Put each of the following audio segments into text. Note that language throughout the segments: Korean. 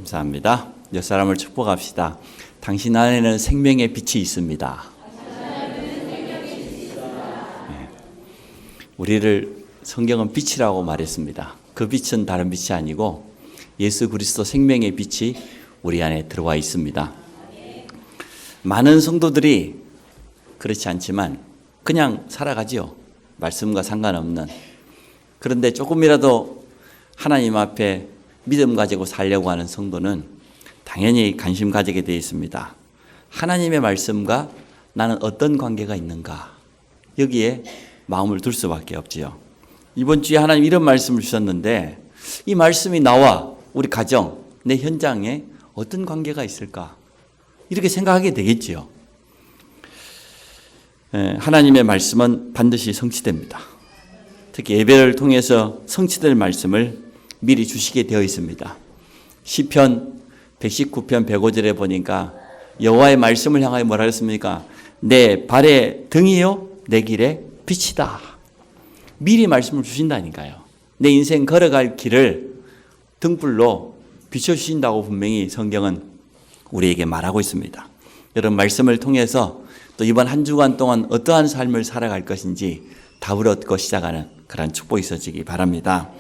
감사합니다. 옆 사람을 축복합시다. 당신 안에는 생명의 빛이 있습니다. 네. 우리를 성경은 빛이라고 말했습니다. 그 빛은 다른 빛이 아니고 예수 그리스도 생명의 빛이 우리 안에 들어와 있습니다. 많은 성도들이 그렇지 않지만 그냥 살아가지요. 말씀과 상관없는. 그런데 조금이라도 하나님 앞에 믿음 가지고 살려고 하는 성도는 당연히 관심 가지게 되어 있습니다. 하나님의 말씀과 나는 어떤 관계가 있는가, 여기에 마음을 둘 수밖에 없지요. 이번 주에 하나님 이런 말씀을 주셨는데 이 말씀이 나와 우리 가정, 내 현장에 어떤 관계가 있을까, 이렇게 생각하게 되겠지요. 하나님의 말씀은 반드시 성취됩니다. 특히 예배를 통해서 성취될 말씀을 미리 주시게 되어 있습니다. 시편 119편 105절에 보니까 여호와의 말씀을 향하여 뭐라 했습니까? 내 발의 등이요 내 길의 빛이다. 미리 말씀을 주신다니까요. 내 인생 걸어갈 길을 등불로 비춰주신다고 분명히 성경은 우리에게 말하고 있습니다. 여러분, 말씀을 통해서 또 이번 한 주간 동안 어떠한 삶을 살아갈 것인지 답을 얻고 시작하는 그런 축복이 있어지기 바랍니다.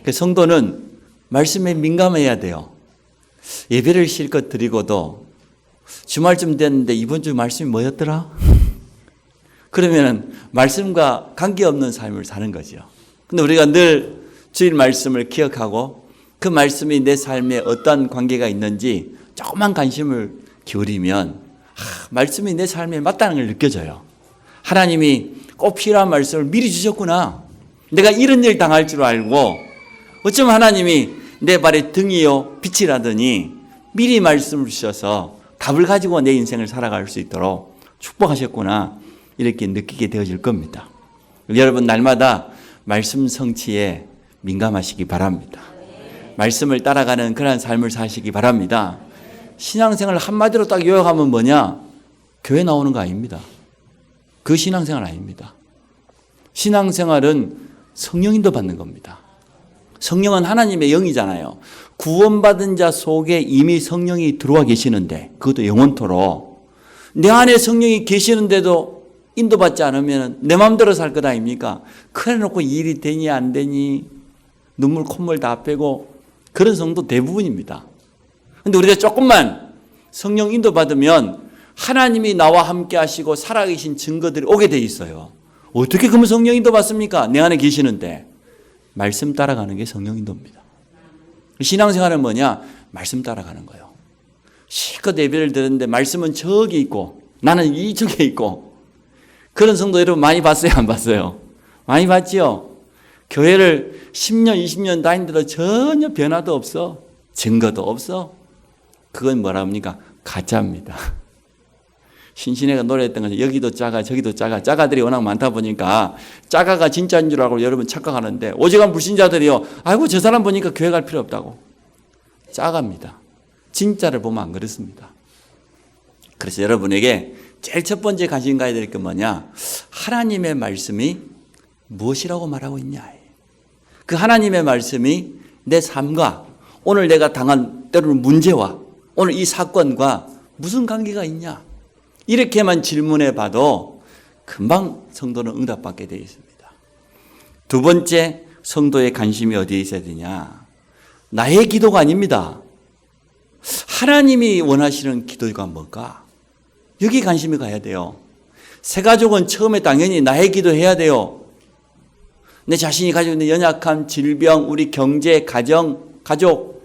성도는 말씀에 민감해야 돼요. 예배를 실컷 드리고도 주말쯤 됐는데 이번 주 말씀이 뭐였더라? 그러면 말씀과 관계없는 삶을 사는 거죠. 근데 우리가 늘 주일 말씀을 기억하고 그 말씀이 내 삶에 어떤 관계가 있는지 조금만 관심을 기울이면 말씀이 내 삶에 맞다는 걸 느껴져요. 하나님이 꼭 필요한 말씀을 미리 주셨구나. 내가 이런 일 당할 줄 알고 어쩌면 하나님이 내 발의 등이요 빛이라더니 미리 말씀을 주셔서 답을 가지고 내 인생을 살아갈 수 있도록 축복하셨구나, 이렇게 느끼게 되어질 겁니다. 여러분, 날마다 말씀 성취에 민감하시기 바랍니다. 말씀을 따라가는 그런 삶을 사시기 바랍니다. 신앙생활을 한마디로 딱 요약하면 뭐냐? 교회 나오는 거 아닙니다. 그 신앙생활 아닙니다. 신앙생활은 성령인도 받는 겁니다. 성령은 하나님의 영이잖아요. 구원받은 자 속에 이미 성령이 들어와 계시는데, 그것도 영원토록 내 안에 성령이 계시는데도 인도받지 않으면 내 마음대로 살 것 아닙니까? 그래 놓고 일이 되니 안 되니 눈물 콧물 다 빼고 그런 성도 대부분입니다. 그런데 우리가 조금만 성령 인도받으면 하나님이 나와 함께 하시고 살아계신 증거들이 오게 돼 있어요. 어떻게 그러면 성령 인도받습니까? 내 안에 계시는데. 말씀 따라가는 게 성령 인도입니다. 신앙생활은 뭐냐? 말씀 따라가는 거예요. 실컷 예배를 드렸는데 말씀은 저기 있고 나는 이쪽에 있고, 그런 성도 여러분 많이 봤어요, 안 봤어요? 많이 봤지요? 교회를 10년, 20년 다니는데도 전혀 변화도 없어. 증거도 없어. 그건 뭐라 합니까? 가짜입니다. 신신애가 노래했던 것은 여기도 작아 저기도 작아, 작아들이 워낙 많다 보니까 작아가 진짜인 줄 알고 여러분 착각하는데, 오직한 불신자들이요, 아이고 저 사람 보니까 교회 갈 필요 없다고. 작아입니다. 진짜를 보면 안 그렇습니다. 그래서 여러분에게 제일 첫 번째 관심 가야 될 게 뭐냐? 하나님의 말씀이 무엇이라고 말하고 있냐. 그 하나님의 말씀이 내 삶과 오늘 내가 당한 때로는 문제와 오늘 이 사건과 무슨 관계가 있냐, 이렇게만 질문해 봐도 금방 성도는 응답받게 되어 있습니다. 두 번째, 성도의 관심이 어디에 있어야 되냐? 나의 기도가 아닙니다. 하나님이 원하시는 기도가 뭘까? 여기 관심이 가야 돼요. 새 가족은 처음에 당연히 나의 기도해야 돼요. 내 자신이 가지고 있는 연약함, 질병, 우리 경제, 가정, 가족.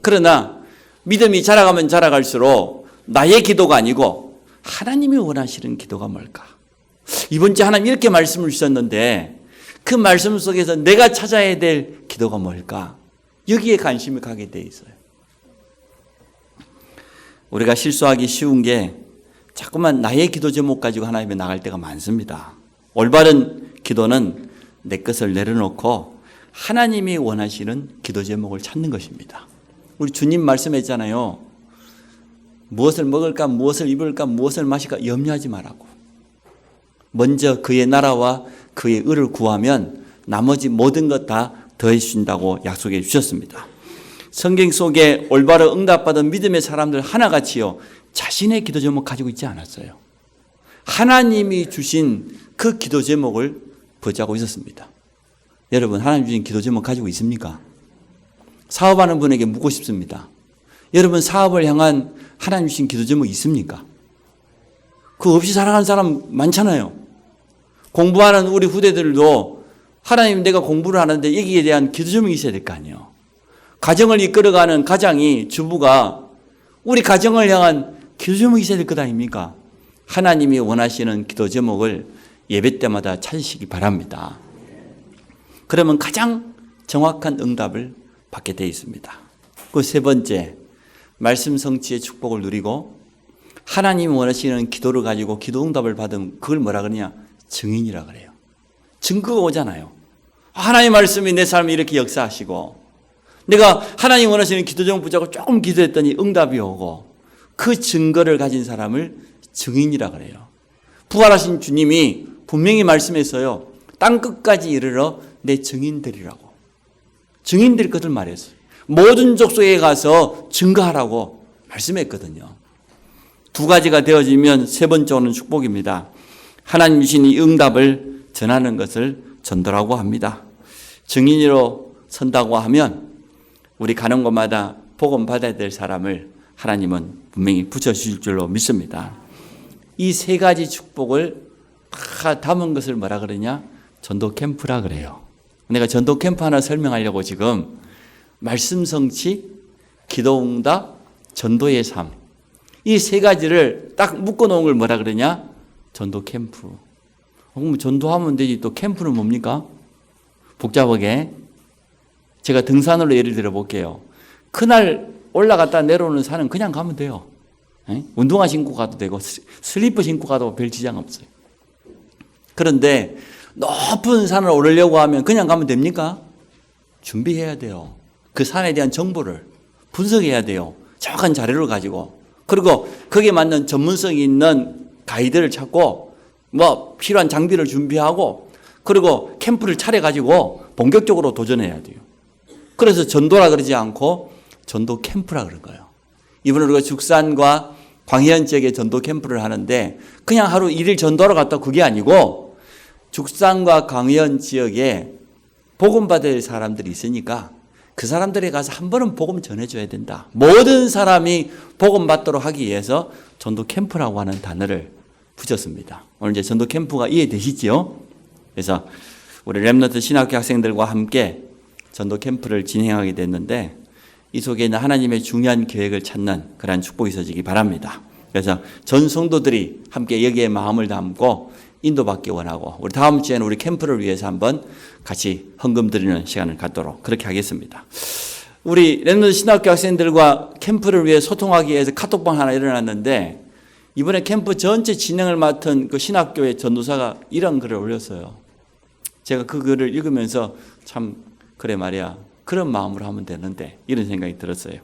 그러나 믿음이 자라가면 자라갈수록 나의 기도가 아니고 하나님이 원하시는 기도가 뭘까? 이번 주에 하나님 이렇게 말씀을 주셨는데 그 말씀 속에서 내가 찾아야 될 기도가 뭘까? 여기에 관심이 가게 돼 있어요. 우리가 실수하기 쉬운 게 자꾸만 나의 기도 제목 가지고 하나님에 나갈 때가 많습니다. 올바른 기도는 내 것을 내려놓고 하나님이 원하시는 기도 제목을 찾는 것입니다. 우리 주님 말씀했잖아요. 무엇을 먹을까, 무엇을 입을까, 무엇을 마실까 염려하지 말라고. 먼저 그의 나라와 그의 의를 구하면 나머지 모든 것 다 더해 주신다고 약속해 주셨습니다. 성경 속에 올바로 응답받은 믿음의 사람들 하나같이요, 자신의 기도 제목 가지고 있지 않았어요. 하나님이 주신 그 기도 제목을 붙잡고 있었습니다. 여러분, 하나님 주신 기도 제목 가지고 있습니까? 사업하는 분에게 묻고 싶습니다. 여러분, 사업을 향한 하나님 주신 기도 제목 있습니까? 그거 없이 살아가는 사람 많잖아요. 공부하는 우리 후대들도 하나님, 내가 공부를 하는데 여기에 대한 기도 제목이 있어야 될 거 아니에요. 가정을 이끌어가는 가장이, 주부가 우리 가정을 향한 기도 제목이 있어야 될 것 아닙니까? 하나님이 원하시는 기도 제목을 예배 때마다 찾으시기 바랍니다. 그러면 가장 정확한 응답을 받게 되어 있습니다. 그 세 번째, 말씀 성취의 축복을 누리고 하나님이 원하시는 기도를 가지고 기도 응답을 받으면 그걸 뭐라 그러냐? 증인이라 그래요. 증거가 오잖아요. 하나님의 말씀이 내 삶에 이렇게 역사하시고, 내가 하나님 원하시는 기도 제목 붙잡고 조금 기도했더니 응답이 오고, 그 증거를 가진 사람을 증인이라 그래요. 부활하신 주님이 분명히 말씀했어요. 땅 끝까지 이르러 내 증인들이라고. 증인들 것을 말했어요. 모든 족속에 가서 증거하라고 말씀했거든요. 두 가지가 되어지면 세 번째 오는 축복입니다. 하나님 주신 이 응답을 전하는 것을 전도라고 합니다. 증인으로 선다고 하면 우리 가는 곳마다 복음 받아야 될 사람을 하나님은 분명히 붙여주실 줄로 믿습니다. 이 세 가지 축복을 다 담은 것을 뭐라 그러냐? 전도 캠프라 그래요. 내가 전도 캠프 하나 설명하려고 지금 말씀 성취, 기도 응답, 전도의 삶, 이 세 가지를 딱 묶어놓은 걸 뭐라 그러냐? 전도 캠프. 그럼 전도하면 되지, 또 캠프는 뭡니까? 복잡하게. 제가 등산으로 예를 들어 볼게요. 그날 올라갔다 내려오는 산은 그냥 가면 돼요. 운동화 신고 가도 되고 슬리퍼 신고 가도 별 지장 없어요. 그런데 높은 산을 오르려고 하면 그냥 가면 됩니까? 준비해야 돼요. 그 산에 대한 정보를 분석해야 돼요. 정확한 자료를 가지고. 그리고 거기에 맞는 전문성이 있는 가이드를 찾고 뭐 필요한 장비를 준비하고, 그리고 캠프를 차려가지고 본격적으로 도전해야 돼요. 그래서 전도라 그러지 않고 전도 캠프라 그런 거예요. 이번에 우리가 죽산과 광해안 지역에 전도 캠프를 하는데 그냥 하루 일일 전도하러 갔다 그게 아니고, 죽산과 광해안 지역에 복음 받을 사람들이 있으니까 그 사람들에 가서 한 번은 복음 전해줘야 된다. 모든 사람이 복음 받도록 하기 위해서 전도 캠프라고 하는 단어를 붙였습니다. 오늘 이제 전도 캠프가 이해되시지요? 그래서 우리 렘넌트 신학교 학생들과 함께 전도 캠프를 진행하게 됐는데, 이 속에 있는 하나님의 중요한 계획을 찾는 그러한 축복이 있어지기 바랍니다. 그래서 전 성도들이 함께 여기에 마음을 담고 인도받기 원하고, 우리 다음 주에는 우리 캠프를 위해서 한번 같이 헌금 드리는 시간을 갖도록 그렇게 하겠습니다. 우리 렘넌트 신학교 학생들과 캠프를 위해 소통하기 위해서 카톡방 하나 일어났는데, 이번에 캠프 전체 진행을 맡은 그 신학교의 전도사가 이런 글을 올렸어요. 제가 그 글을 읽으면서 참 그래 말이야, 그런 마음으로 하면 되는데 이런 생각이 들었어요.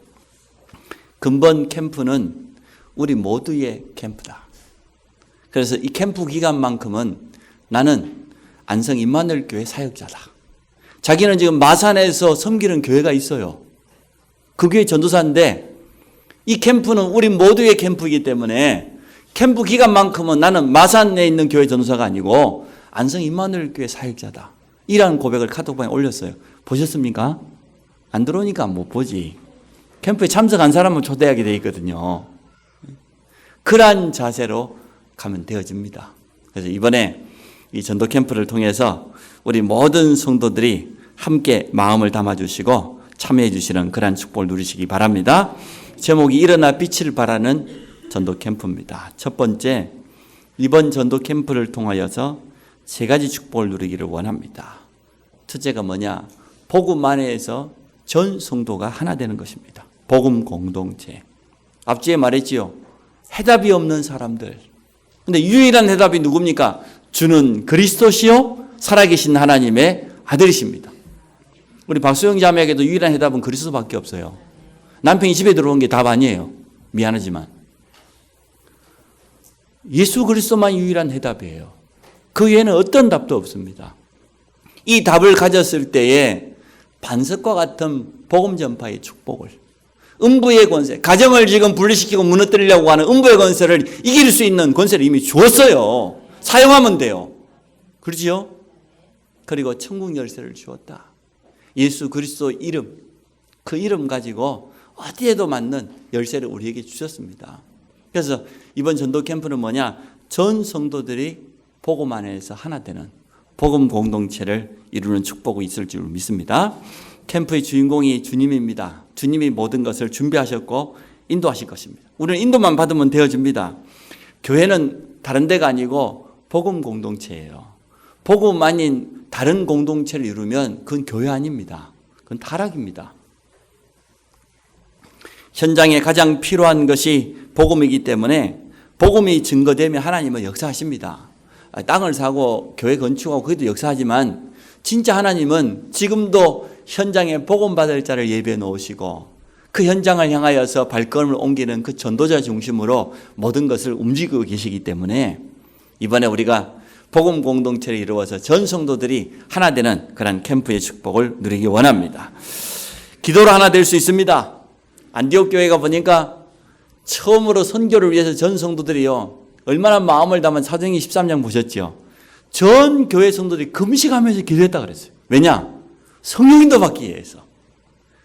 근본 캠프는 우리 모두의 캠프다. 그래서 이 캠프 기간만큼은 나는 안성 임마누엘 교회 사역자다. 자기는 지금 마산에서 섬기는 교회가 있어요. 그 교회 전도사인데 이 캠프는 우리 모두의 캠프이기 때문에 캠프 기간만큼은 나는 마산에 있는 교회 전도사가 아니고 안성 임마누엘 교회 사역자다. 이라는 고백을 카톡방에 올렸어요. 보셨습니까? 안 들어오니까 못 보지. 캠프에 참석한 사람은 초대하게 되어 있거든요. 그러한 자세로 가면 되어집니다. 그래서 이번에 이 전도 캠프를 통해서 우리 모든 성도들이 함께 마음을 담아주시고 참여해 주시는 그러한 축복을 누리시기 바랍니다. 제목이 일어나 빛을 발하는 전도 캠프입니다. 첫 번째, 이번 전도 캠프를 통하여서 세 가지 축복을 누리기를 원합니다. 첫째가 뭐냐? 복음 안에서 전 성도가 하나 되는 것입니다. 복음 공동체. 앞뒤에 말했지요. 해답이 없는 사람들. 근데 유일한 해답이 누굽니까? 주는 그리스도시요 살아계신 하나님의 아들이십니다. 우리 박수영 자매에게도 유일한 해답은 그리스도밖에 없어요. 남편이 집에 들어온 게 답 아니에요. 미안하지만. 예수 그리스도만 유일한 해답이에요. 그 외에는 어떤 답도 없습니다. 이 답을 가졌을 때에 반석과 같은 복음 전파의 축복을, 음부의 권세, 가정을 지금 분리시키고 무너뜨리려고 하는 음부의 권세를 이길 수 있는 권세를 이미 주었어요. 사용하면 돼요. 그렇지요? 그리고 천국 열쇠를 주었다. 예수 그리스도 이름, 그 이름 가지고 어디에도 맞는 열쇠를 우리에게 주셨습니다. 그래서 이번 전도 캠프는 뭐냐? 전 성도들이 복음 안에서 하나 되는 복음 공동체를 이루는 축복이 있을 줄 믿습니다. 캠프의 주인공이 주님입니다. 주님이 모든 것을 준비하셨고 인도하실 것입니다. 우리는 인도만 받으면 되어집니다. 교회는 다른 데가 아니고 복음 공동체예요. 복음 아닌 다른 공동체를 이루면 그건 교회 아닙니다. 그건 타락입니다. 현장에 가장 필요한 것이 복음이기 때문에 복음이 증거되면 하나님은 역사하십니다. 땅을 사고 교회 건축하고 그것도 역사하지만 진짜 하나님은 지금도 현장에 복음 받을 자를 예배해 놓으시고 그 현장을 향하여서 발걸음을 옮기는 그 전도자 중심으로 모든 것을 움직이고 계시기 때문에 이번에 우리가 복음 공동체를 이루어서 전 성도들이 하나 되는 그런 캠프의 축복을 누리기 원합니다. 기도로 하나 될 수 있습니다. 안디옥 교회가 보니까 처음으로 선교를 위해서 전 성도들이요 얼마나 마음을 담은 사도행전 13장 보셨죠? 전 교회 성도들이 금식하면서 기도했다 그랬어요. 왜냐? 성령인도 받기 위해서.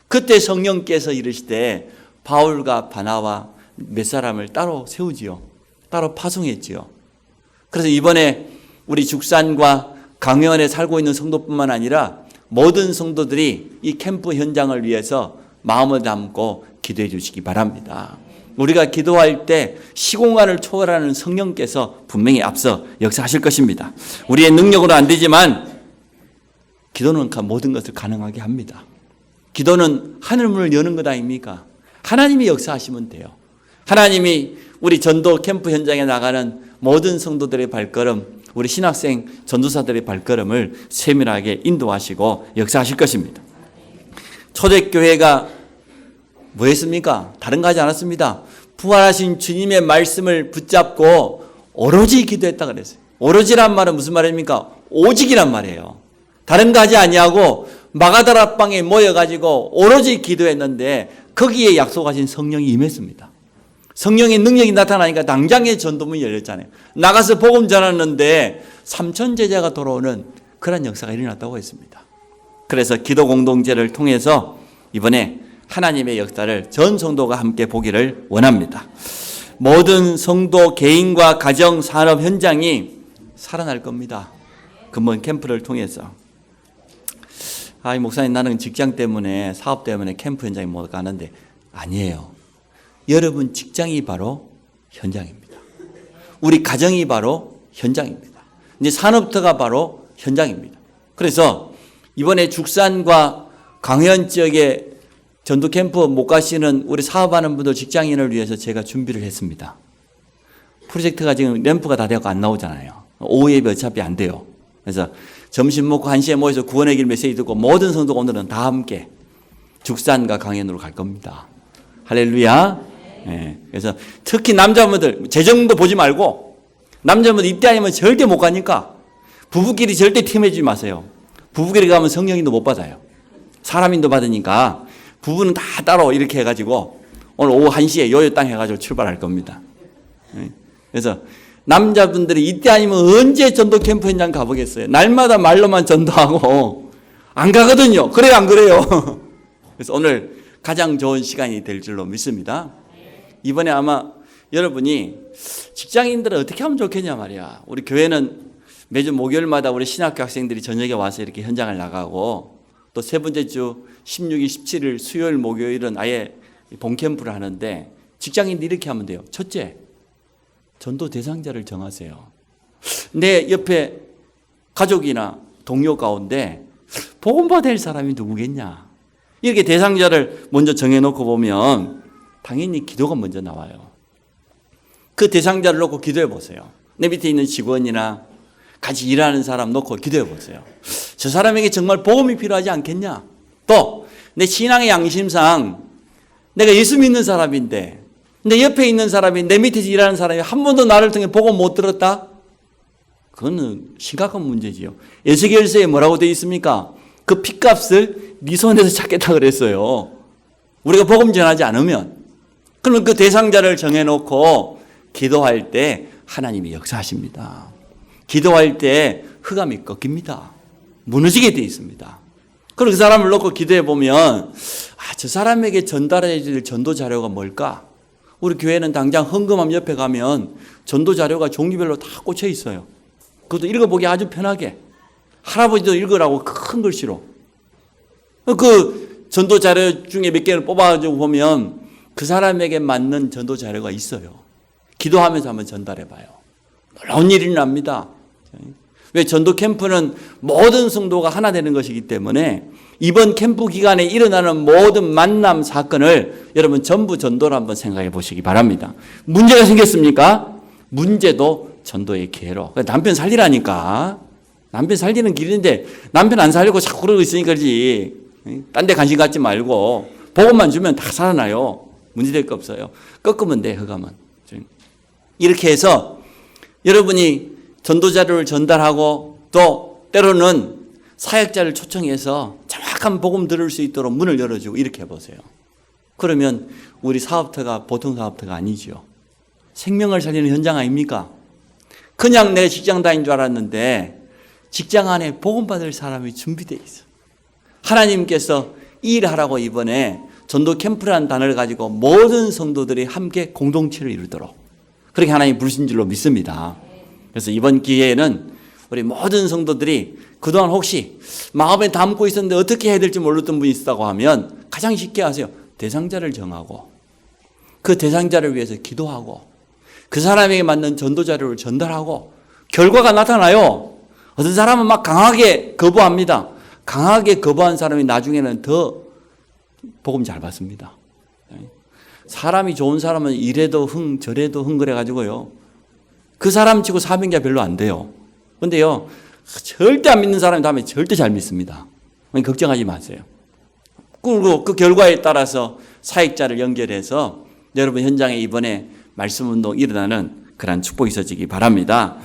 그때 성령께서 이르시되 바울과 바나와 몇 사람을 따로 세우지요. 따로 파송했지요. 그래서 이번에 우리 죽산과 강연에 살고 있는 성도뿐만 아니라 모든 성도들이 이 캠프 현장을 위해서 마음을 담고 기도해 주시기 바랍니다. 우리가 기도할 때 시공간을 초월하는 성령께서 분명히 앞서 역사하실 것입니다. 우리의 능력으로 안 되지만 기도는 모든 것을 가능하게 합니다. 기도는 하늘문을 여는 것 아닙니까? 하나님이 역사하시면 돼요. 하나님이 우리 전도 캠프 현장에 나가는 모든 성도들의 발걸음, 우리 신학생 전도사들의 발걸음을 세밀하게 인도하시고 역사하실 것입니다. 초대교회가 뭐 했습니까? 다른 거 하지 않았습니다. 부활하신 주님의 말씀을 붙잡고 오로지 기도했다 그랬어요. 오로지란 말은 무슨 말입니까? 오직이란 말이에요. 다른 거 하지 아니하고 마가다라 방에 모여가지고 오로지 기도했는데 거기에 약속하신 성령이 임했습니다. 성령의 능력이 나타나니까 당장의 전도문이 열렸잖아요. 나가서 복음 전했는데 3천 제자가 돌아오는 그런 역사가 일어났다고 했습니다. 그래서 기도 공동체를 통해서 이번에 하나님의 역사를 전 성도가 함께 보기를 원합니다. 모든 성도 개인과 가정, 산업 현장이 살아날 겁니다. 근본 캠프를 통해서. 목사님 나는 직장 때문에 사업 때문에 캠프 현장에 못 가는데 아니에요. 여러분 직장이 바로 현장입니다. 우리 가정이 바로 현장입니다. 이제 산업터가 바로 현장입니다. 그래서 이번에 죽산과 강현 지역에 전도 캠프 못 가시는 우리 사업하는 분들 직장인을 위해서 제가 준비를 했습니다. 프로젝트가 지금 램프가 다 되고 안 나오잖아요. 오후 예배 어차피 안 돼요. 그래서 점심 먹고 1시에 모여서 구원의 길 메시지 듣고 모든 성도가 오늘은 다 함께 죽산과 강현으로 갈 겁니다. 할렐루야. 네. 그래서 특히 남자분들 재정도 보지 말고 남자분들 입대 아니면 절대 못 가니까 부부끼리 절대 팀해주지 마세요. 부부끼리 가면 성령인도 못 받아요. 사람인도 받으니까 부부는 다 따로 이렇게 해가지고 오늘 오후 1시에 요요땅 해가지고 출발할 겁니다. 그래서 남자분들이 이때 아니면 언제 전도 캠프 현장 가보겠어요? 날마다 말로만 전도하고 안 가거든요. 그래요, 안 그래요? 그래서 오늘 가장 좋은 시간이 될 줄로 믿습니다. 이번에 아마 여러분이 직장인들은 어떻게 하면 좋겠냐 말이야. 우리 교회는 매주 목요일마다 우리 신학교 학생들이 저녁에 와서 이렇게 현장을 나가고 또 세 번째 주 16일, 17일 수요일, 목요일은 아예 본캠프를 하는데 직장인들이 이렇게 하면 돼요. 첫째, 전도 대상자를 정하세요. 내 옆에 가족이나 동료 가운데 복음 받을 사람이 누구겠냐. 이렇게 대상자를 먼저 정해놓고 보면 당연히 기도가 먼저 나와요. 그 대상자를 놓고 기도해 보세요. 내 밑에 있는 직원이나 같이 일하는 사람 놓고 기도해 보세요. 저 사람에게 정말 복음이 필요하지 않겠냐. 또 내 신앙의 양심상 내가 예수 믿는 사람인데 내 옆에 있는 사람이 내 밑에서 일하는 사람이 한 번도 나를 통해 복음 못 들었다? 그거는 심각한 문제지요. 에스겔서에 뭐라고 되어 있습니까? 그 핏값을 네 손에서 찾겠다 그랬어요. 우리가 복음 전하지 않으면. 그러면 그 대상자를 정해놓고 기도할 때 하나님이 역사하십니다. 기도할 때 흑암이 꺾입니다. 무너지게 되어 있습니다. 그리고 그 사람을 놓고 기도해 보면 저 사람에게 전달해야 될 전도 자료가 뭘까? 우리 교회는 당장 헌금함 옆에 가면 전도 자료가 종류별로 다 꽂혀 있어요. 그것도 읽어보기 아주 편하게. 할아버지도 읽으라고 큰 글씨로. 그 전도 자료 중에 몇 개를 뽑아가지고 보면 그 사람에게 맞는 전도 자료가 있어요. 기도하면서 한번 전달해 봐요. 놀라운 일이 납니다. 왜 전도 캠프는 모든 성도가 하나 되는 것이기 때문에 이번 캠프 기간에 일어나는 모든 만남 사건을 여러분 전부 전도로 한번 생각해 보시기 바랍니다. 문제가 생겼습니까? 문제도 전도의 기회로. 남편 살리라니까. 남편 살리는 길인데 남편 안 살리고 자꾸 그러고 있으니까 그러지. 딴 데 관심 갖지 말고 복음만 주면 다 살아나요. 문제될 거 없어요. 꺾으면 돼, 흑암은. 이렇게 해서 여러분이 전도 자료를 전달하고 또 때로는 사역자를 초청해서 정확한 복음 들을 수 있도록 문을 열어주고 이렇게 해보세요. 그러면 우리 사업터가 보통 사업터가 아니죠. 생명을 살리는 현장 아닙니까? 그냥 내가 직장 다닌 줄 알았는데 직장 안에 복음 받을 사람이 준비되어 있어. 하나님께서 이 일을 하라고 이번에 전도 캠프라는 단어를 가지고 모든 성도들이 함께 공동체를 이루도록 그렇게 하나님 부르신 줄로 믿습니다. 그래서 이번 기회에는 우리 모든 성도들이 그동안 혹시 마음에 담고 있었는데 어떻게 해야 될지 몰랐던 분이 있다고 하면 가장 쉽게 하세요. 대상자를 정하고 그 대상자를 위해서 기도하고 그 사람에게 맞는 전도 자료를 전달하고 결과가 나타나요. 어떤 사람은 막 강하게 거부합니다. 강하게 거부한 사람이 나중에는 더 복음 잘 받습니다. 사람이 좋은 사람은 이래도 흥 저래도 흥 그래가지고요. 그 사람 치고 사명자 별로 안 돼요. 근데요 절대 안 믿는 사람이 다음에 절대 잘 믿습니다. 걱정하지 마세요. 그리고 그 결과에 따라서 사역자를 연결해서 여러분 현장에 이번에 말씀운동 일어나는 그런 축복이 있어지기 바랍니다.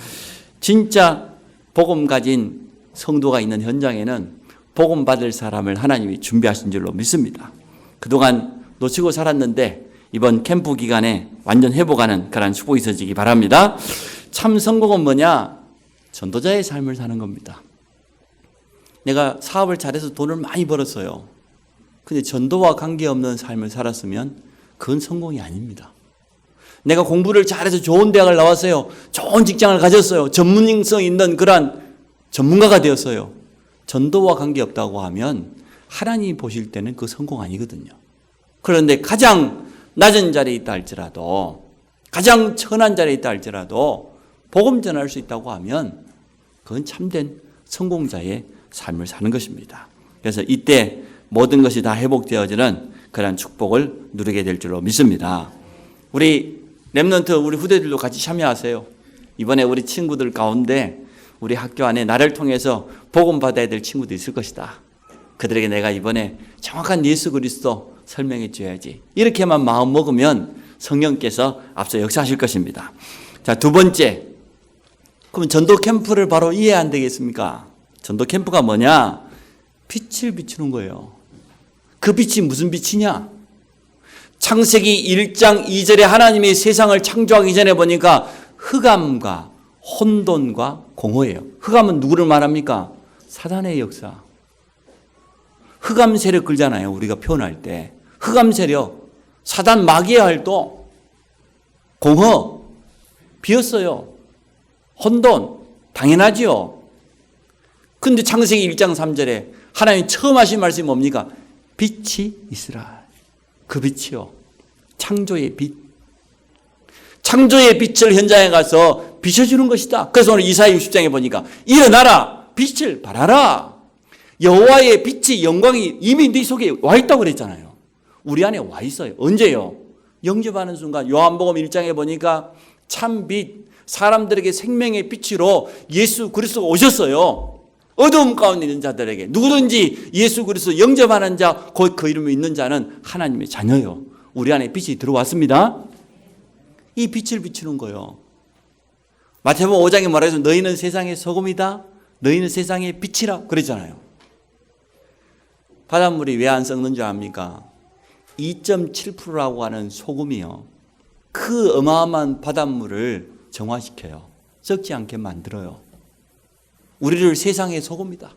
진짜 복음 가진 성도가 있는 현장에는 복음 받을 사람을 하나님이 준비하신 줄로 믿습니다. 그동안 놓치고 살았는데 이번 캠프 기간에 완전 회복하는 그런 축복이 있어지기 바랍니다. 참 성공은 뭐냐? 전도자의 삶을 사는 겁니다. 내가 사업을 잘해서 돈을 많이 벌었어요. 근데 전도와 관계없는 삶을 살았으면 그건 성공이 아닙니다. 내가 공부를 잘해서 좋은 대학을 나왔어요. 좋은 직장을 가졌어요. 전문성 있는 그러한 전문가가 되었어요. 전도와 관계없다고 하면 하나님이 보실 때는 그 성공 아니거든요. 그런데 가장 낮은 자리에 있다 할지라도 가장 천한 자리에 있다 할지라도 복음 전할 수 있다고 하면 그건 참된 성공자의 삶을 사는 것입니다. 그래서 이때 모든 것이 다 회복되어지는 그런 축복을 누리게 될 줄로 믿습니다. 우리 렘넌트 우리 후대들도 같이 참여하세요. 이번에 우리 친구들 가운데 우리 학교 안에 나를 통해서 복음 받아야 될 친구도 있을 것이다. 그들에게 내가 이번에 정확한 예수 그리스도 설명해 줘야지. 이렇게만 마음 먹으면 성령께서 앞서 역사하실 것입니다. 자, 두 번째. 그럼 전도 캠프를 바로 이해 안 되겠습니까? 전도 캠프가 뭐냐? 빛을 비추는 거예요. 그 빛이 무슨 빛이냐? 창세기 1장 2절에 하나님이 세상을 창조하기 전에 보니까 흑암과 혼돈과 공허예요. 흑암은 누구를 말합니까? 사단의 역사. 흑암 세력 끌잖아요. 우리가 표현할 때. 흑암 세력, 사단 마귀의 활동, 공허, 비었어요. 혼돈, 당연하지요. 근데 창세기 1장 3절에 하나님 처음 하신 말씀이 뭡니까? 빛이 있으라. 그 빛이요. 창조의 빛. 창조의 빛을 현장에 가서 비춰주는 것이다. 그래서 오늘 이사야 60장에 보니까 일어나라. 빛을 발하라. 여호와의 빛이 영광이 이미 네 속에 와 있다고 그랬잖아요. 우리 안에 와 있어요. 언제요? 영접하는 순간 요한복음 1장에 보니까 참 빛, 사람들에게 생명의 빛으로 예수 그리스도가 오셨어요. 어두움 가운데 있는 자들에게 누구든지 예수 그리스도 영접하는 자, 곧 그 이름이 있는 자는 하나님의 자녀요. 우리 안에 빛이 들어왔습니다. 이 빛을 비추는 거예요. 마태복음 5장에 말해서 너희는 세상의 소금이다. 너희는 세상의 빛이라 그랬잖아요. 바닷물이 왜 안 썩는 줄 압니까? 2.7%라고 하는 소금이요. 그 어마어마한 바닷물을 정화시켜요. 썩지 않게 만들어요. 우리를 세상의 소금이다.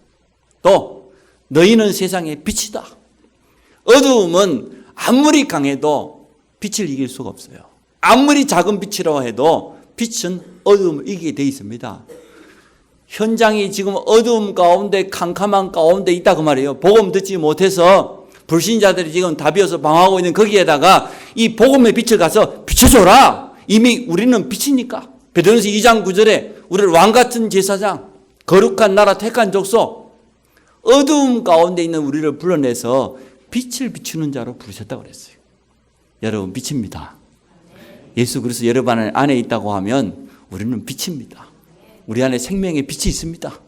또 너희는 세상의 빛이다. 어두움은 아무리 강해도 빛을 이길 수가 없어요. 아무리 작은 빛이라고 해도 빛은 어두움을 이기게 돼 있습니다. 현장이 지금 어두움 가운데 캄캄한 가운데 있다 그 말이에요. 복음 듣지 못해서 불신자들이 지금 다비어서 방황하고 있는 거기에다가 이 복음의 빛을 가서 비춰줘라. 이미 우리는 빛이니까. 베드로전서 2장 9절에 우리를 왕같은 제사장, 거룩한 나라, 택한 족속, 어두움 가운데 있는 우리를 불러내서 빛을 비추는 자로 부르셨다고 그랬어요. 여러분 빛입니다. 예수 그리스도 여러분 안에 있다고 하면 우리는 빛입니다. 우리 안에 생명의 빛이 있습니다.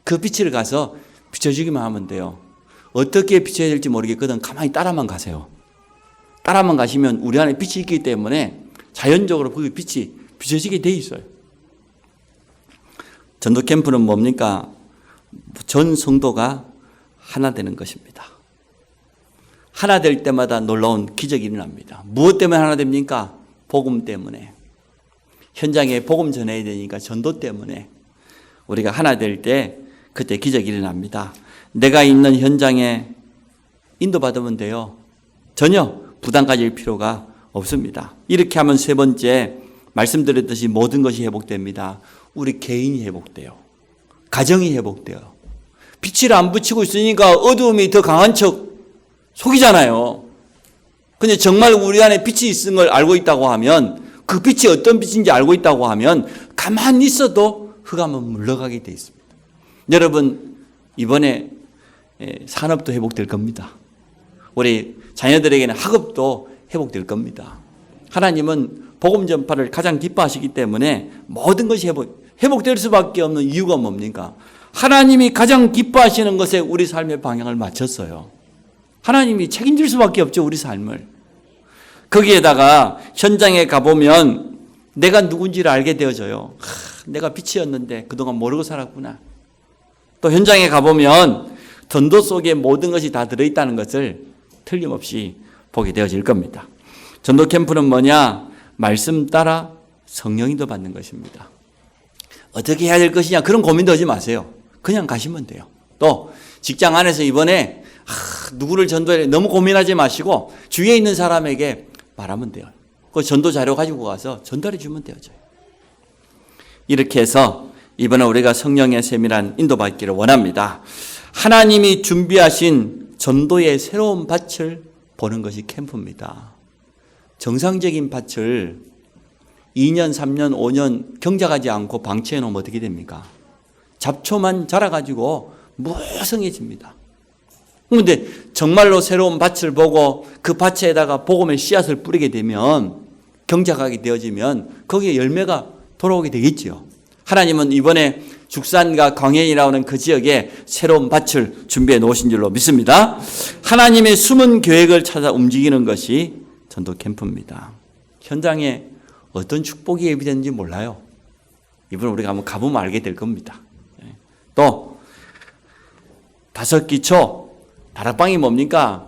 그 빛을 가서 비춰주기만 하면 돼요. 어떻게 비춰야 될지 모르겠거든. 가만히 따라만 가세요. 따라만 가시면 우리 안에 빛이 있기 때문에 자연적으로 그 빛이 비춰지게 돼 있어요. 전도 캠프는 뭡니까? 전 성도가 하나 되는 것입니다. 하나 될 때마다 놀라운 기적이 일어납니다. 무엇 때문에 하나 됩니까? 복음 때문에. 현장에 복음 전해야 되니까 전도 때문에 우리가 하나 될 때 그때 기적이 일어납니다. 내가 있는 현장에 인도받으면 돼요. 전혀 부담 가질 필요가 없습니다. 이렇게 하면 세 번째 말씀드렸듯이 모든 것이 회복됩니다. 우리 개인이 회복돼요. 가정이 회복돼요. 빛을 안 붙이고 있으니까 어두움이 더 강한 척 속이잖아요. 근데 정말 우리 안에 빛이 있는 걸 알고 있다고 하면 그 빛이 어떤 빛인지 알고 있다고 하면 가만히 있어도 흑암은 물러가게 돼 있습니다. 여러분 이번에 산업도 회복될 겁니다. 우리 자녀들에게는 학업도 회복될 겁니다. 하나님은 복음 전파를 가장 기뻐하시기 때문에 모든 것이 회복될 수밖에 없는 이유가 뭡니까? 하나님이 가장 기뻐하시는 것에 우리 삶의 방향을 맞췄어요. 하나님이 책임질 수밖에 없죠. 우리 삶을. 거기에다가 현장에 가보면 내가 누군지를 알게 되어져요. 내가 빛이었는데 그동안 모르고 살았구나. 또 현장에 가보면 전도 속에 모든 것이 다 들어있다는 것을 틀림없이 보게 되어질 겁니다. 전도 캠프는 뭐냐? 말씀 따라 성령인도 받는 것입니다. 어떻게 해야 될 것이냐 그런 고민도 하지 마세요. 그냥 가시면 돼요. 또 직장 안에서 이번에 누구를 전도해 너무 고민하지 마시고 주위에 있는 사람에게 말하면 돼요. 그 전도 자료 가지고 가서 전달해 주면 되어져요. 이렇게 해서 이번에 우리가 성령의 세밀한 인도받기를 원합니다. 하나님이 준비하신 전도의 새로운 밭을 보는 것이 캠프입니다. 정상적인 밭을 2년, 3년, 5년 경작하지 않고 방치해 놓으면 어떻게 됩니까? 잡초만 자라가지고 무성해집니다. 그런데 정말로 새로운 밭을 보고 그 밭에다가 복음의 씨앗을 뿌리게 되면 경작하게 되어지면 거기에 열매가 돌아오게 되겠지요. 하나님은 이번에 죽산과 광야이라고 하는 그 지역에 새로운 밭을 준비해 놓으신 줄로 믿습니다. 하나님의 숨은 계획을 찾아 움직이는 것이 전도 캠프입니다. 현장에 어떤 축복이 예비되는지 몰라요. 이번에 우리가 한번 가보면 알게 될 겁니다. 또 다섯 기초 다락방이 뭡니까?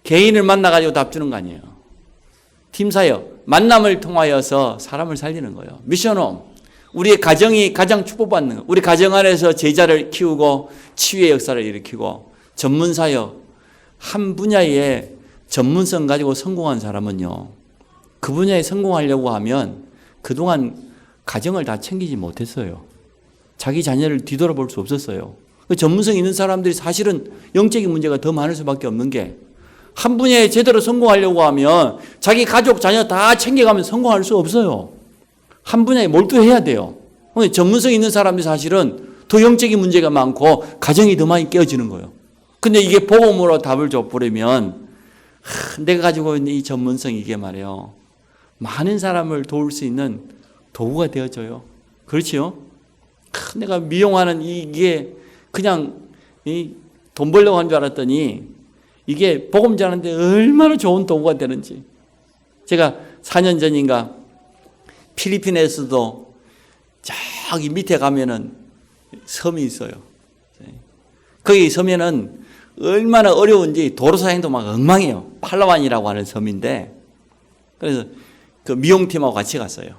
개인을 만나가지고 답 주는 거 아니에요. 팀 사역, 만남을 통하여서 사람을 살리는 거예요. 미션홈, 우리의 가정이 가장 축복받는 거. 우리 가정 안에서 제자를 키우고 치유의 역사를 일으키고 전문 사역, 한 분야에 전문성 가지고 성공한 사람은요, 그 분야에 성공하려고 하면 그동안 가정을 다 챙기지 못했어요. 자기 자녀를 뒤돌아볼 수 없었어요. 그 전문성 있는 사람들이 사실은 영적인 문제가 더 많을 수밖에 없는 게, 한 분야에 제대로 성공하려고 하면 자기 가족, 자녀 다 챙겨가면 성공할 수 없어요. 한 분야에 몰두해야 돼요. 전문성 있는 사람들이 사실은 더 영적인 문제가 많고 가정이 더 많이 깨어지는 거예요. 근데 이게 복음으로 답을 줘버리면 내가 가지고 있는 이 전문성이 이게 말이에요, 많은 사람을 도울 수 있는 도구가 되어져요. 그렇지요? 내가 미용하는 이게 그냥 돈 벌려고 한 줄 알았더니 이게 복음 전하는데 얼마나 좋은 도구가 되는지. 제가 4년 전인가 필리핀에서도 저기 밑에 가면은 섬이 있어요. 거기 섬에는 얼마나 어려운지 도로 사행도 막 엉망이에요. 팔라완이라고 하는 섬인데 그래서 그 미용팀하고 같이 갔어요.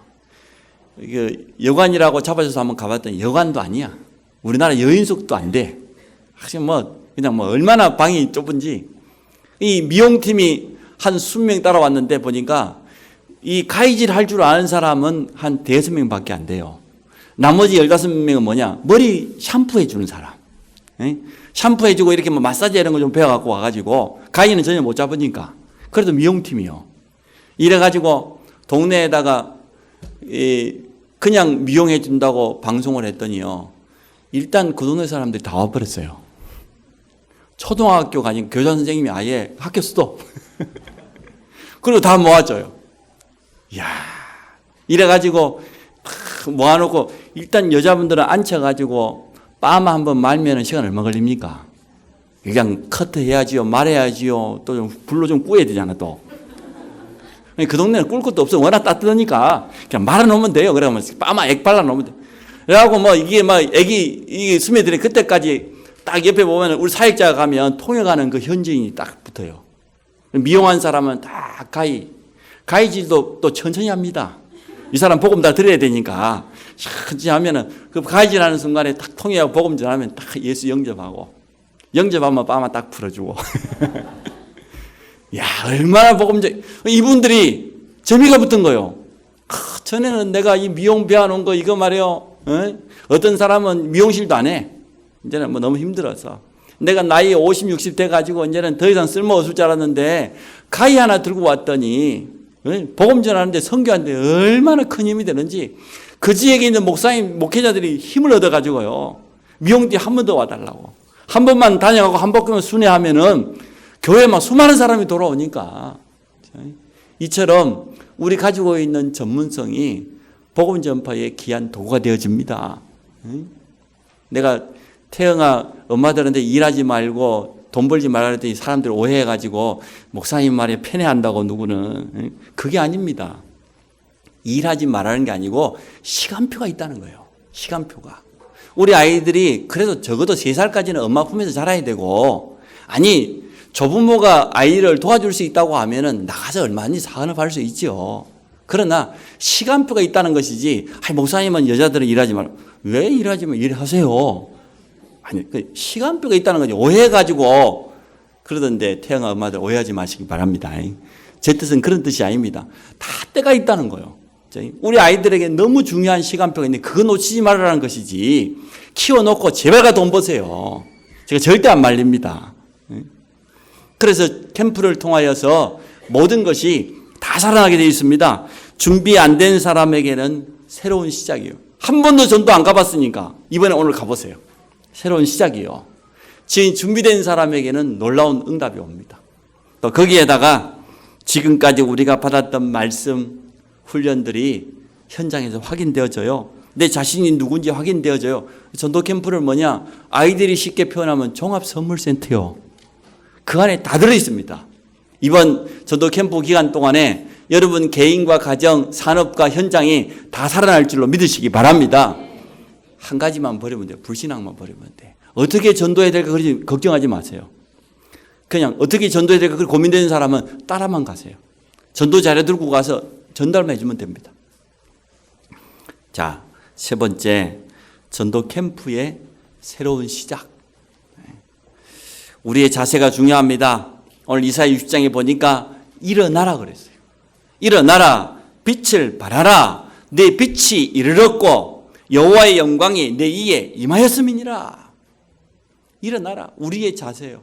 그 여관이라고 잡아줘서 한번 가봤더니 여관도 아니야. 우리나라 여인숙도 안 돼. 사실 뭐 그냥 뭐 얼마나 방이 좁은지. 이 미용팀이 한 20명 따라왔는데 보니까 이 가위질 할 줄 아는 사람은 한 5명밖에 안 돼요. 나머지 15명은 뭐냐? 머리 샴푸해 주는 사람. 샴푸해 주고 이렇게 뭐 마사지 이런 거 좀 배워갖고 와가지고 가위는 전혀 못 잡으니까. 그래도 미용팀이요. 이래가지고 동네에다가 그냥 미용해 준다고 방송을 했더니요. 일단 그 동네 사람들이 다 와버렸어요. 초등학교 가진 교장 선생님이 아예 학교 수도. 그리고 다 모아줘요. 이야. 이래가지고 모아놓고 일단 여자분들은 앉혀가지고 빠마 한번 말면 시간 얼마 걸립니까? 그냥 커트 해야지요. 말해야지요. 또 좀 불로 좀 꾸야 되잖아 또. 그 동네는 꿀 것도 없어. 워낙 따뜻하니까 그냥 말아놓으면 돼요. 그러면 빠마 액 발라놓으면 돼. 그래갖고 뭐 이게 막 애기 이 스며들이 그때까지 딱 옆에 보면 우리 사역자가 가면 통역하는 그 현지인이 딱 붙어요. 미용한 사람은 다 가위질도 또 천천히 합니다. 이 사람 복음 다 들어야 되니까 천천히 하면은 그 가위질하는 순간에 딱 통역하고 복음 전하면 딱 예수 영접하고 영접하면 빠마 딱 풀어주고. 야 얼마나 복음적 이분들이 재미가 붙은 거요. 전에는 내가 이 미용 배워놓은 거 이거 말이요. 어떤 사람은 미용실도 안 해. 이제는 뭐 너무 힘들어서 내가 나이 50, 60 돼가지고 이제는 더 이상 쓸모없을 줄 알았는데 가위 하나 들고 왔더니 복음 전하는데 선교하는데 얼마나 큰 힘이 되는지 그 지역에 있는 목사님, 목회자들이 힘을 얻어가지고요. 미용띠 한 번 더 와달라고. 한 번만 다녀가고 한 번만 순회하면은 교회에 막 수많은 사람이 돌아오니까 이처럼 우리 가지고 있는 전문성이 복음 전파의 귀한 도구가 되어집니다. 내가 태영아 엄마들한테 일하지 말고 돈 벌지 말라 그랬더니 사람들 오해해가지고 목사님 말에 편애한다고 누구는. 그게 아닙니다. 일하지 말라는 게 아니고 시간표가 있다는 거예요. 시간표가. 우리 아이들이 그래도 적어도 3살까지는 엄마 품에서 자라야 되고 아니 조부모가 아이를 도와줄 수 있다고 하면은 나가서 얼마든지 사업할 수 있죠. 그러나 시간표가 있다는 것이지 목사님은 여자들은 일하지 말라. 왜 일하지 말라 일하세요. 아니, 그 시간표가 있다는 거죠. 오해해가지고 그러던데 태영아 엄마들 오해하지 마시기 바랍니다. 제 뜻은 그런 뜻이 아닙니다. 다 때가 있다는 거예요. 우리 아이들에게 너무 중요한 시간표가 있는데 그거 놓치지 말라는 것이지 키워놓고 제발 돈 버세요. 제가 절대 안 말립니다. 그래서 캠프를 통하여서 모든 것이 다 살아나게 되어 있습니다. 준비 안 된 사람에게는 새로운 시작이에요. 한 번도 전도 안 가봤으니까 이번에 오늘 가보세요. 새로운 시작이요. 지금 준비된 사람에게는 놀라운 응답이 옵니다. 또 거기에다가 지금까지 우리가 받았던 말씀, 훈련들이 현장에서 확인되어져요. 내 자신이 누군지 확인되어져요. 전도 캠프를 뭐냐? 아이들이 쉽게 표현하면 종합선물센터요. 그 안에 다 들어있습니다. 이번 전도 캠프 기간 동안에 여러분 개인과 가정, 산업과 현장이 다 살아날 줄로 믿으시기 바랍니다. 한 가지만 버리면 돼요. 불신앙만 버리면 돼. 어떻게 전도해야 될까 그러지 걱정하지 마세요. 그냥 어떻게 전도해야 될까 고민되는 사람은 따라만 가세요. 전도 자료 들고 가서 전달만 해주면 됩니다. 자, 세 번째, 전도 캠프의 새로운 시작. 우리의 자세가 중요합니다. 오늘 이사야 60장에 보니까 일어나라 그랬어요. 일어나라, 빛을 발하라. 내 빛이 이르렀고 여호와의 영광이 내 이에 임하였음이니라. 일어나라. 우리의 자세요.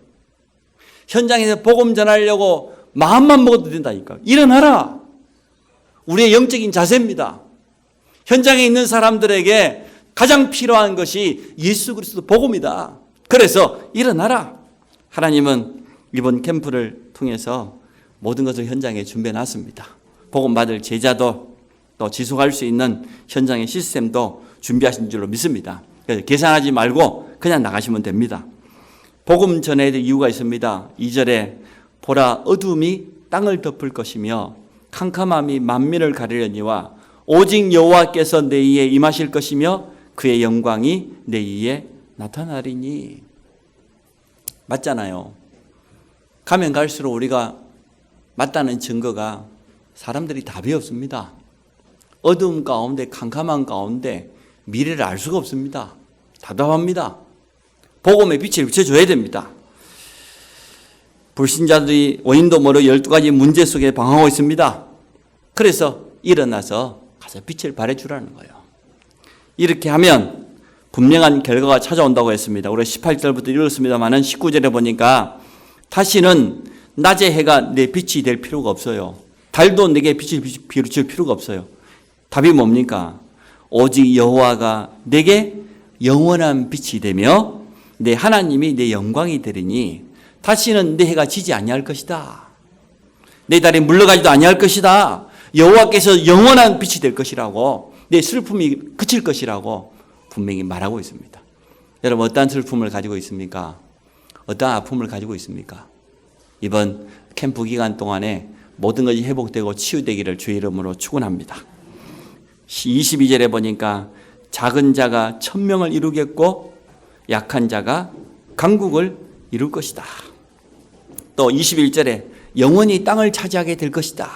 현장에서 복음 전하려고 마음만 먹어도 된다니까. 일어나라. 우리의 영적인 자세입니다. 현장에 있는 사람들에게 가장 필요한 것이 예수 그리스도 복음이다. 그래서 일어나라. 하나님은 이번 캠프를 통해서 모든 것을 현장에 준비해 놨습니다. 복음 받을 제자도 또 지속할 수 있는 현장의 시스템도 준비하신 줄로 믿습니다. 그래서 계산하지 말고 그냥 나가시면 됩니다. 복음 전해야 될 이유가 있습니다. 2절에 보라 어둠이 땅을 덮을 것이며 캄캄함이 만민을 가리려니와 오직 여호와께서 내 위에 임하실 것이며 그의 영광이 내 위에 나타나리니. 맞잖아요. 가면 갈수록 우리가 맞다는 증거가 사람들이 답이 없습니다. 어두움 가운데, 캄캄한 가운데 미래를 알 수가 없습니다. 답답합니다. 복음의 빛을 비춰줘야 됩니다. 불신자들이 원인도 모르 12가지 문제 속에 방황하고 있습니다. 그래서 일어나서 가서 빛을 발해주라는 거예요. 이렇게 하면 분명한 결과가 찾아온다고 했습니다. 우리 18절부터 읽었습니다만 19절에 보니까 다시는 낮의 해가 내 빛이 될 필요가 없어요. 달도 내게 빛을 비출 필요가 없어요. 답이 뭡니까? 오직 여호와가 내게 영원한 빛이 되며 내 하나님이 내 영광이 되리니 다시는 내 해가 지지 아니할 것이다. 내 달이 물러가지도 아니할 것이다. 여호와께서 영원한 빛이 될 것이라고, 내 슬픔이 그칠 것이라고 분명히 말하고 있습니다. 여러분, 어떠한 슬픔을 가지고 있습니까? 어떠한 아픔을 가지고 있습니까? 이번 캠프 기간 동안에 모든 것이 회복되고 치유되기를 주의 이름으로 축원합니다. 22절에 보니까 작은 자가 1000명을 이루겠고 약한 자가 강국을 이룰 것이다. 또 21절에 영원히 땅을 차지하게 될 것이다.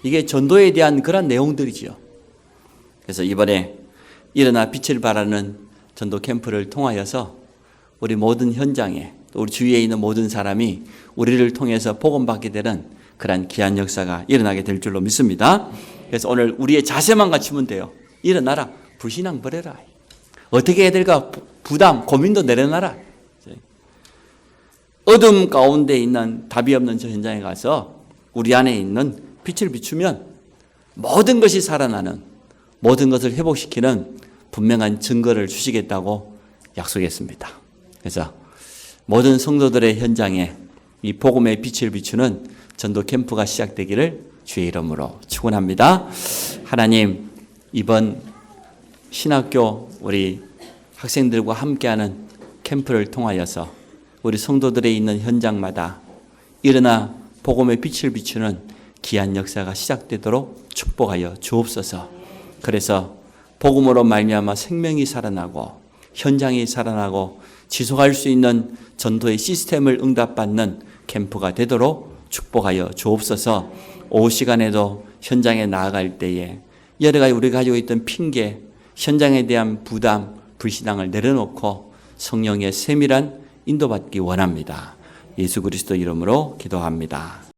이게 전도에 대한 그런 내용들이지요. 그래서 이번에 일어나 빛을 발하는 전도 캠프를 통하여서 우리 모든 현장에, 또 우리 주위에 있는 모든 사람이 우리를 통해서 복음받게 되는 그러한 귀한 역사가 일어나게 될 줄로 믿습니다. 그래서 오늘 우리의 자세만 갖추면 돼요. 일어나라. 불신앙 버려라. 어떻게 해야 될까? 부담, 고민도 내려놔라. 어둠 가운데 있는 답이 없는 저 현장에 가서 우리 안에 있는 빛을 비추면 모든 것이 살아나는, 모든 것을 회복시키는 분명한 증거를 주시겠다고 약속했습니다. 그래서 모든 성도들의 현장에 이 복음의 빛을 비추는 전도 캠프가 시작되기를 주의 이름으로 축원합니다. 하나님, 이번 신학교 우리 학생들과 함께하는 캠프를 통하여서 우리 성도들의 있는 현장마다 일어나 복음의 빛을 비추는 귀한 역사가 시작되도록 축복하여 주옵소서. 그래서 복음으로 말미암아 생명이 살아나고 현장이 살아나고 지속할 수 있는 전도의 시스템을 응답받는 캠프가 되도록 축복하여 주옵소서. 오후 시간에도 현장에 나아갈 때에 여러 가지 우리가 가지고 있던 핑계, 현장에 대한 부담, 불신앙을 내려놓고 성령의 세밀한 인도받기 원합니다. 예수 그리스도 이름으로 기도합니다.